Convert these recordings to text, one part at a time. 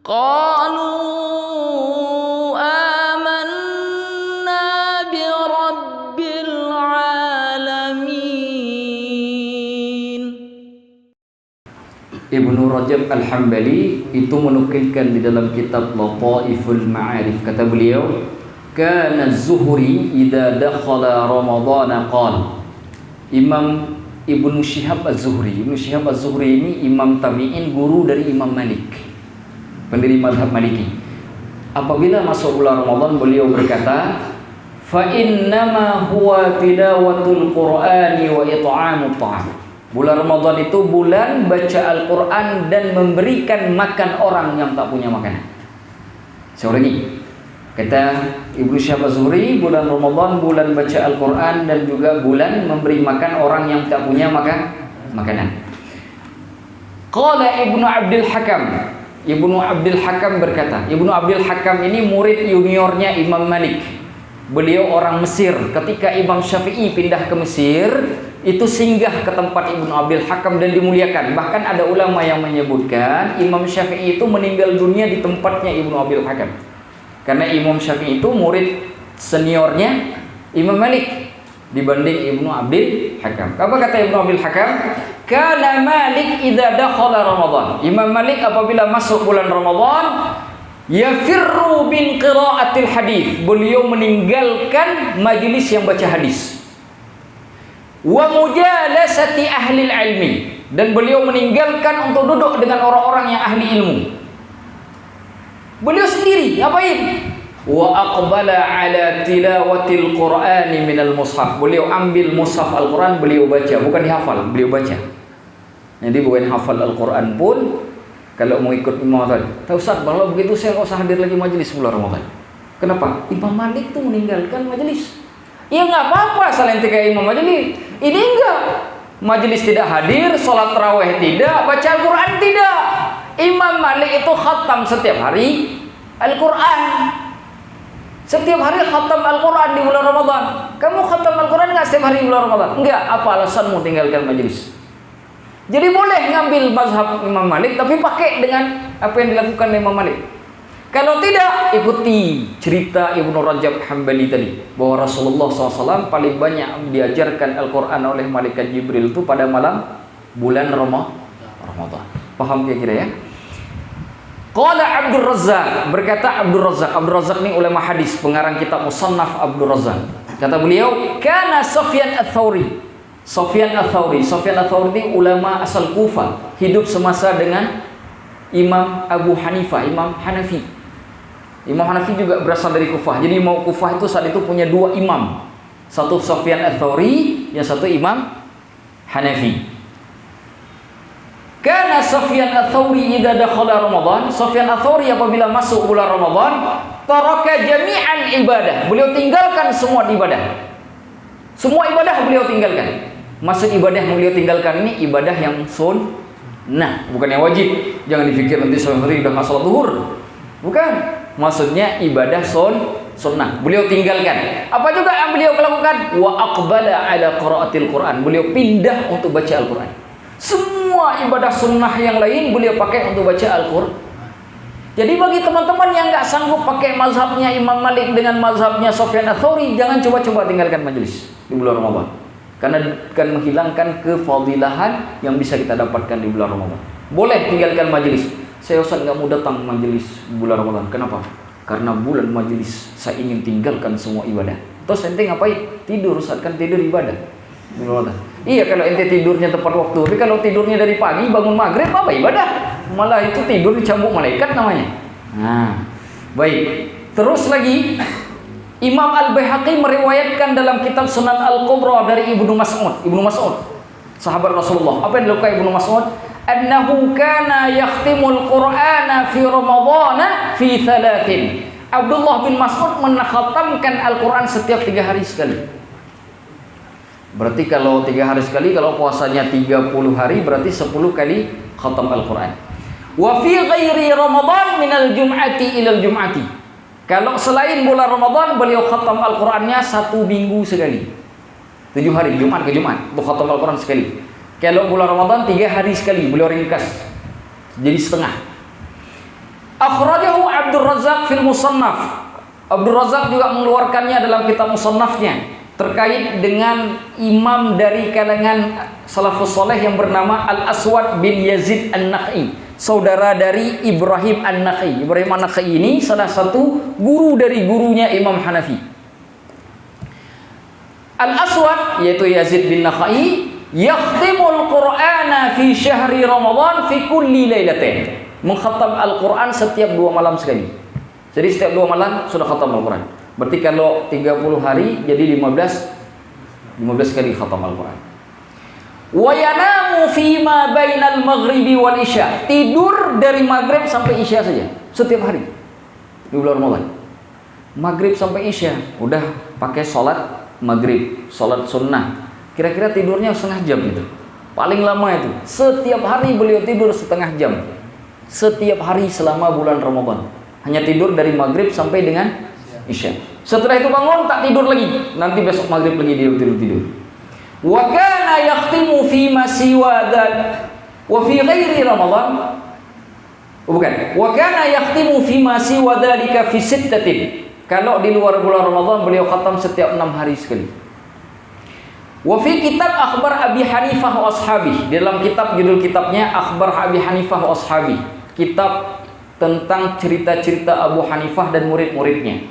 Qalu amanna bi rabbil alamin. Ibnu Rajab Al-Hambali itu menukilkan di dalam kitab Lataiful Ma'arif, kata beliau, kana Az-Zuhri idza dakhala Ramadhan qala. Imam Ibnu Syihab Az-Zuhri. Ibnu Syihab Az-Zuhri ini imam tabi'in, guru dari Imam Malik, pendiri mazhab Maliki. Apabila masuk bulan Ramadan, beliau berkata, fa innama huwa tilawatul Qur'ani wa it'amut ta'am. Bulan Ramadan itu bulan baca Al-Quran dan memberikan makan orang yang tak punya makanan. Seorang kata Ibnu Syihab Az-Zuhri, bulan Ramadan bulan baca Al-Quran dan juga bulan memberi makan orang yang tak punya makanan. Qala Ibnu Abdul Hakam. Ibnu Abdul Hakam berkata, Ibnu Abdul Hakam ini murid juniornya Imam Malik. Beliau orang Mesir. Ketika Imam Syafi'i pindah ke Mesir, itu singgah ke tempat Ibnu Abdul Hakam dan dimuliakan. Bahkan ada ulama yang menyebutkan Imam Syafi'i itu meninggal dunia di tempatnya Ibnu Abdul Hakam. Karena Imam Syafi'i itu murid seniornya Imam Malik dibanding Ibnu Abdul Hakam. Apa kata Ibnu Abdul Hakam? Kana Malik idza dakhala Ramadan. Imam Malik apabila masuk bulan Ramadan, yafirru bin qiraatil hadis. Beliau meninggalkan majelis yang baca hadis. Wa mujalasati ahli ilmi, dan beliau meninggalkan untuk duduk dengan orang-orang yang ahli ilmu. Beliau sendiri ngapain? Wa aqbala ala tilawatil Qur'ani minal mushaf. Beliau ambil mushaf Al-Quran, beliau baca, bukan dihafal, beliau baca. Jadi bukan hafal Al-Quran pun, kalau mau ikut Imam Ramadan, tahu Ustaz, kalau begitu saya nggak usah hadir lagi majelis bulan Ramadan. Kenapa? Imam Malik tuh meninggalkan majelis. Ya nggak apa-apa, selain tiga imam majelis. Ini enggak. Majelis tidak hadir, sholat tarawih tidak, baca Al-Quran tidak. Imam Malik itu khatam setiap hari Al-Quran. Setiap hari khatam Al-Quran di bulan Ramadan. Kamu khatam Al-Quran nggak setiap hari di bulan Ramadan? Enggak. Apa alasanmu tinggalkan majelis? Jadi boleh ngambil mazhab Imam Malik, tapi pakai dengan apa yang dilakukan oleh Imam Malik. Kalau tidak, ikuti cerita Ibnu Rajab Hambali tadi, bahwa Rasulullah SAW paling banyak diajarkan Al-Quran oleh Malaikat Jibril itu pada malam bulan Ramadan. Paham kira-kira ya? Qala Abdul Razzaq, berkata Abdul Razzaq. Abdul Razzaq ini ulama hadis, pengarang kitab Musannaf Abdul Razzaq. Kata beliau, kana Sufyan Ats-Tsauri. Sufyan Ats-Tsauri ini ulama asal Kufah, hidup semasa dengan Imam Abu Hanifah, Imam Hanafi. Imam Hanafi juga berasal dari Kufah. Jadi Imam Kufah itu saat itu punya dua imam. Satu Sufyan Ats-Tsauri, yang satu Imam Hanafi. Karena Sufyan Ats-Tsauri idza dakhala Ramadan, Sufyan Ats-Tsauri apabila masuk bulan Ramadan, taraka jami'an ibadah. Beliau tinggalkan semua ibadah. Semua ibadah beliau tinggalkan. Maksud ibadah yang beliau tinggalkan ini ibadah yang sunnah, bukan yang wajib. Jangan dipikir nanti Sufyan Ats-Tsauri udah enggak salat zuhur. Bukan. Maksudnya ibadah sunnah beliau tinggalkan. Apa juga yang beliau lakukan? Wa aqbala ala qiraatil Quran. Beliau pindah untuk baca Al-Quran. Semua ibadah sunnah yang lain beliau pakai untuk baca Al-Quran. Jadi bagi teman-teman yang nggak sanggup pakai mazhabnya Imam Malik dengan mazhabnya Sufyan Ats-Tsauri, jangan coba-coba tinggalkan majelis di bulan Ramadan. Karena akan menghilangkan kefadilahan yang bisa kita dapatkan di bulan Ramadan. Boleh tinggalkan majelis. Saya Ustaz nggak mau datang majelis bulan Ramadan. Kenapa? Karena bulan majelis saya ingin tinggalkan semua ibadah. Terus ente ngapain? Tidur Ustaz, kan tidur ibadah. Iya, kalau ente tidurnya tepat waktu. Tapi kalau tidurnya dari pagi bangun maghrib, apa ibadah? Malah itu tidur dicambuk malaikat namanya. Nah, baik. Terus lagi, Imam Al-Baihaqi meriwayatkan dalam kitab Sunan Al-Kubra dari Ibnu Mas'ud. Ibnu Mas'ud, sahabat Rasulullah. Apa yang dilakukan Ibnu Mas'ud? Annahu kana yakhtimul Qur'ana fi Ramadhan fi 3. Abdullah bin Mas'ud menakhatamkan Al-Quran setiap 3 hari sekali. Berarti kalau 3 hari sekali, kalau puasanya 30 hari, berarti 10 kali khatam Al-Quran. Wa fi ghairi Ramadan minal jum'ati ilal jum'ati. Kalau selain bulan Ramadan, beliau khatam Al-Qurannya 1 minggu sekali. 7 hari, Jumat ke Jumat, untuk khatam Al-Quran sekali. Kalau bulan Ramadan 3 hari sekali, beliau ringkas jadi setengah. Akhrajahu Abdul Razzaq fil Musannaf. Abdul Razzaq juga mengeluarkannya dalam kitab Musannafnya terkait dengan imam dari kalangan salafus saleh yang bernama Al-Aswad bin Yazid An-Nakhai, saudara dari Ibrahim An-Nakhai. Ibrahim An-Nakhai ini salah satu guru dari gurunya Imam Hanafi. Al-Aswad yaitu Yazid bin Nakhai yakhtimul Qur'ana fi syahri Ramadan fi kulli lailatin. Mengkhatam Al-Quran setiap 2 malam sekali. Jadi setiap 2 malam sudah khatam Al-Quran. Berarti kalau 30 hari jadi 15 kali khatam Al-Quran. Wa yanamu fima bainal maghribi wal isya. Tidur dari maghrib sampai isya saja setiap hari di bulan Ramadan. Maghrib sampai isya udah pakai sholat maghrib, sholat sunnah. Kira-kira tidurnya setengah jam itu. Paling lama itu. Setiap hari beliau tidur setengah jam. Setiap hari selama bulan Ramadan. Hanya tidur dari maghrib sampai dengan isya. Setelah itu bangun tak tidur lagi. Nanti besok maghrib lagi dia tidur. Wa kana yakhtimu fi ma siwa dzal wa fi ghairi Ramadan. Bukan. Wa kana yakhtimu fi ma siwa dzalika fi sittatin. Kalau di luar bulan Ramadan beliau khatam setiap 6 hari sekali. Wa fi kitab Akhbar Abi Hanifah wa Ashabi. Dalam kitab judul kitabnya Akhbar Abi Hanifah wa Ashabi. Kitab tentang cerita-cerita Abu Hanifah dan murid-muridnya.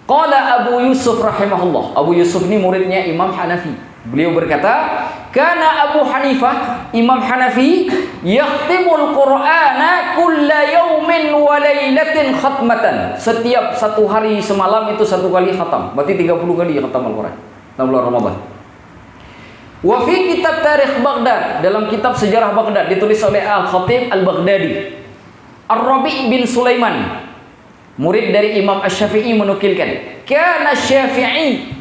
Qala Abu Yusuf rahimahullah. Abu Yusuf ini muridnya Imam Hanafi. Beliau berkata, "Kana Abu Hanifah, Imam Hanafi, yakhtimul Qur'ana kulla yawmin wa lailatin khatmatan." Setiap 1 hari semalam itu 1 kali khatam. Berarti 30 kali khatam Al-Quran dalam bulan Ramadan. Wa fi kitab Tarikh Baghdad, dalam kitab sejarah Baghdad ditulis oleh Al-Khatib Al-Baghdadi. Ar-Rabi' bin Sulaiman, murid dari Imam Asy-Syafi'i menukilkan, kana Syafi'i,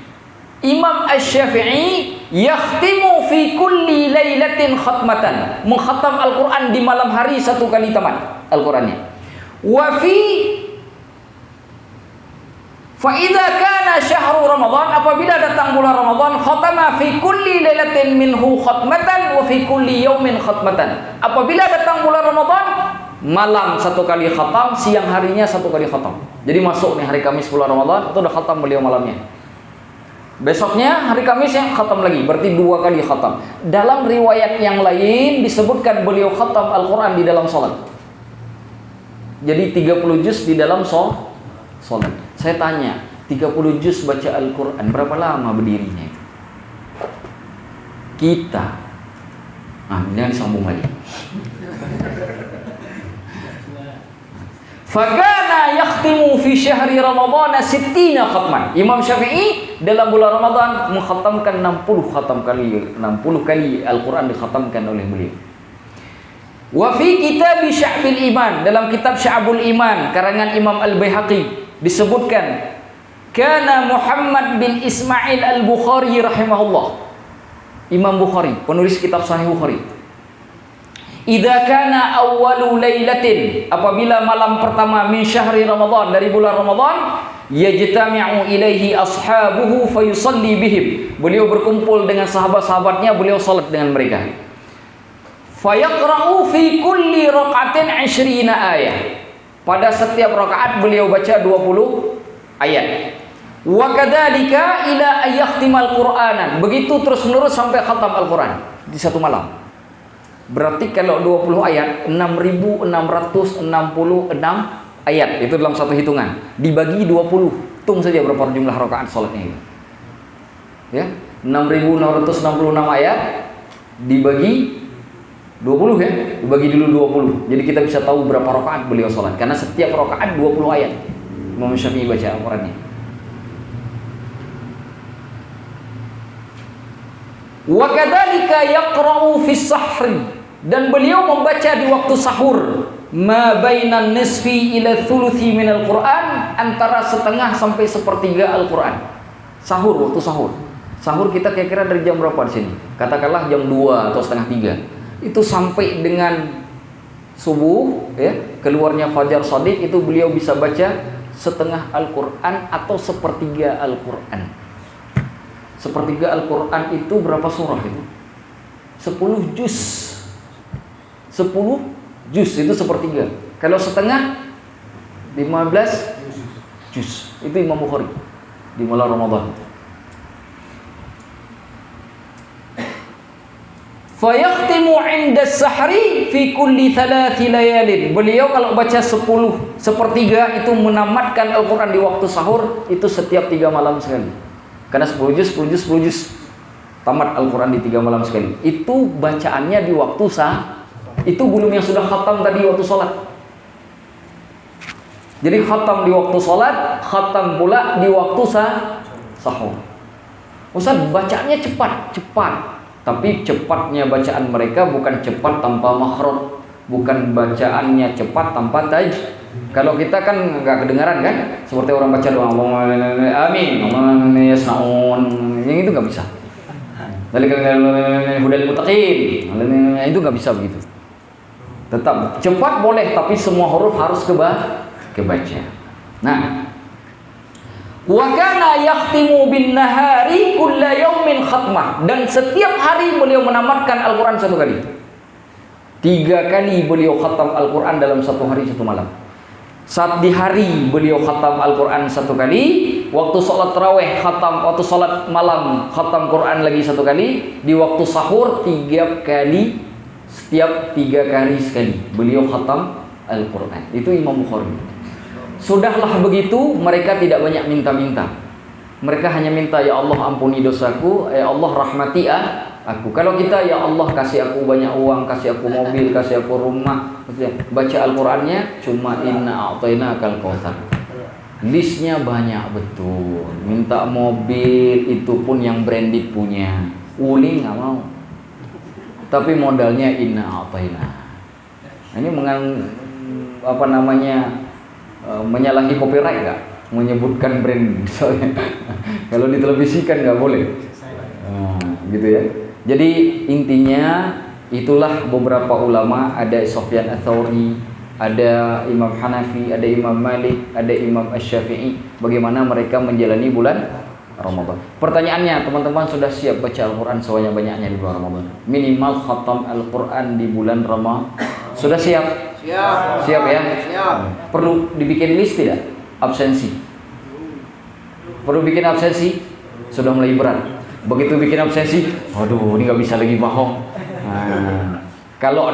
Imam Asy-Syafi'i yakhtimu fi kulli lailatin khatmatan. Mengkhatam Al-Quran di malam hari 1 kali tamat Al-Qurannya. Wa fi fa idza kana syahru Ramadan, apabila datang bulan Ramadan, khatama fi kulli lailatin minhu khatmatan wa fi kulli yaumin khatmatan. Apabila datang bulan Ramadan, malam 1 kali khatam, siang harinya 1 kali khatam. Jadi masuk nih hari Kamis bulan Ramadan, itu udah khatam beliau malamnya. Besoknya hari Kamis yang khatam lagi, berarti 2 kali khatam. Dalam riwayat yang lain disebutkan beliau khatam Al-Quran di dalam sholat. Jadi 30 juz di dalam sholat. Saya tanya, 30 juz baca Al-Quran berapa lama berdirinya itu? Kita, ini disambung lagi. Fakana yakhtimu fi syahri Ramadhan 60 khatman. Imam Syafi'i dalam bulan Ramadan mengkhatamkan 60 kali Al-Quran dikhatamkan oleh beliau. Wa fi kitab Sya'bul Iman, dalam kitab Sya'bul Iman karangan Imam Al-Baihaqi disebutkan, kana Muhammad bin Ismail Al-Bukhari rahimahullah. Imam Bukhari, penulis kitab Sahih Bukhari. Idza kana awwalu lailatin, apabila malam pertama min syahri Ramadan, dari bulan Ramadan, yajtami'u ilaihi ashabuhu fayusalli bihim. Beliau berkumpul dengan sahabat-sahabatnya, beliau salat dengan mereka. Fayaqra'u fi kulli raq'atin 20 ayat. Pada setiap rakaat beliau baca 20 ayat. Wa kadzalika ila ayakhtimal Qur'anan. Begitu terus-menerus sampai khatam Al-Quran di 1 malam. Berarti kalau 20 ayat 6.666 ayat itu dalam satu hitungan, dibagi 20, hitung saja berapa jumlah rakaat salatnya itu. Ya, 6.666 ayat dibagi 20 ya, dibagi dulu 20. Jadi kita bisa tahu berapa rakaat beliau salat, karena setiap rakaat 20 ayat Imam Syafi'i baca Al-Qur'annya. Wa kadzalika yaqra'u fi sahri, dan beliau membaca di waktu sahur, ma bainan nisfi ila thuluthi min al-Qur'an, antara setengah sampai sepertiga Al-Qur'an. Sahur, waktu sahur. Sahur kita kira-kira dari jam berapa di sini? Katakanlah jam 2 atau setengah 3. Itu sampai dengan subuh ya, keluarnya fajar shadiq, itu beliau bisa baca setengah Al-Qur'an atau sepertiga Al-Qur'an. Sepertiga Al-Quran itu berapa surah itu? 10 juz. 10 juz itu sepertiga. Kalau setengah 15 juz. Itu Imam Bukhari di bulan Ramadan. Fayakhtimu 'inda as-sahri fi kulli 3 layalin. Beliau kalau baca 10/3 itu menamatkan Al-Qur'an di waktu sahur itu setiap 3 malam sekali. Karena 10 juz tamat Al-Qur'an di 3 malam sekali. Itu bacaannya di waktu itu belum yang sudah khatam tadi waktu sholat. Jadi khatam di waktu sholat, khatam pula di waktu sahur. Ustaz, bacaannya cepat. Tapi cepatnya bacaan mereka bukan cepat tanpa makhraj, bukan bacaannya cepat tanpa taj. Kalau kita kan nggak kedengaran kan, seperti orang baca doa amin, yasnaun, yang itu nggak bisa. Dari hudal muttaqin, itu nggak bisa begitu. Tetap cepat boleh, tapi semua huruf harus kebaca. Nah, wa kana yakhtimu bin nahari kulla yaumin khatmah, dan setiap hari beliau menamatkan Al-Qur'an 1 kali. 3 kali beliau khatam Al-Qur'an dalam 1 hari 1 malam. Saat di hari beliau khatam Al-Qur'an 1 kali, waktu sholat tarawih khatam, waktu sholat malam khatam Qur'an lagi 1 kali, di waktu sahur 3 kali, setiap 3 hari sekali beliau khatam Al-Qur'an. Itu Imam Bukhari. Sudahlah begitu, mereka tidak banyak minta-minta. Mereka hanya minta, ya Allah ampuni dosaku, ya Allah rahmati aku. Kalau kita, ya Allah kasih aku banyak uang, kasih aku mobil, kasih aku rumah. Baca Al-Qur'annya cuma inna a'tainakal kautsar. Listnya banyak betul. Minta mobil itu pun yang branded punya. Uli nggak mau. Tapi modalnya inna a'taina. Ini menyalahi copyright nggak? Menyebutkan brand misalnya. Kalau ditelevisikan nggak boleh. Gitu ya. Jadi intinya itulah beberapa ulama, ada Sufyan Ats-Tsauri, ada Imam Hanafi, ada Imam Malik, ada Imam Asy-Syafi'i, bagaimana mereka menjalani bulan Ramadan. Pertanyaannya, teman-teman sudah siap baca Al-Qur'an sebanyak-banyaknya di bulan Ramadan? Minimal khatam Al-Qur'an di bulan Ramadan. Sudah siap? Siap ya? Siap. Perlu dibikin list tidak? Absensi. Perlu bikin absensi? Sudah mulai berat. Begitu bikin absensi, waduh ini nggak bisa lagi bohong. Kalau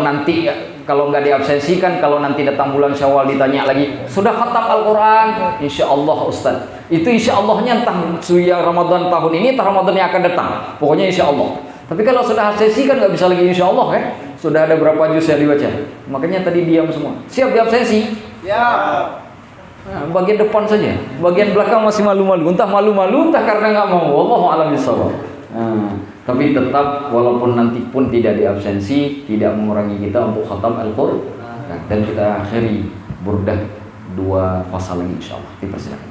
nggak diabsensikan, kalau nanti datang bulan Syawal ditanya lagi, sudah khatam Al-Qur'an? Insya Allah Ustaz. Itu insya Allahnya entah yang Ramadan tahun ini, entah Ramadan yang akan datang. Pokoknya insya Allah. Tapi kalau sudah absensi kan nggak bisa lagi insya Allah kan? Sudah ada berapa juz yang dibaca? Makanya tadi diam semua. Siap diabsensi? Siap. Nah, bagian depan saja, bagian belakang masih malu-malu. Entah malu-malu, entah karena nggak mau. Wallahu a'lam bishawab. Tapi tetap walaupun nanti pun tidak diabsensi, tidak mengurangi kita untuk khatam Al-Qur'an. Dan kita akhiri burdah 2 pasal lagi insyaallah. Dipersilakan.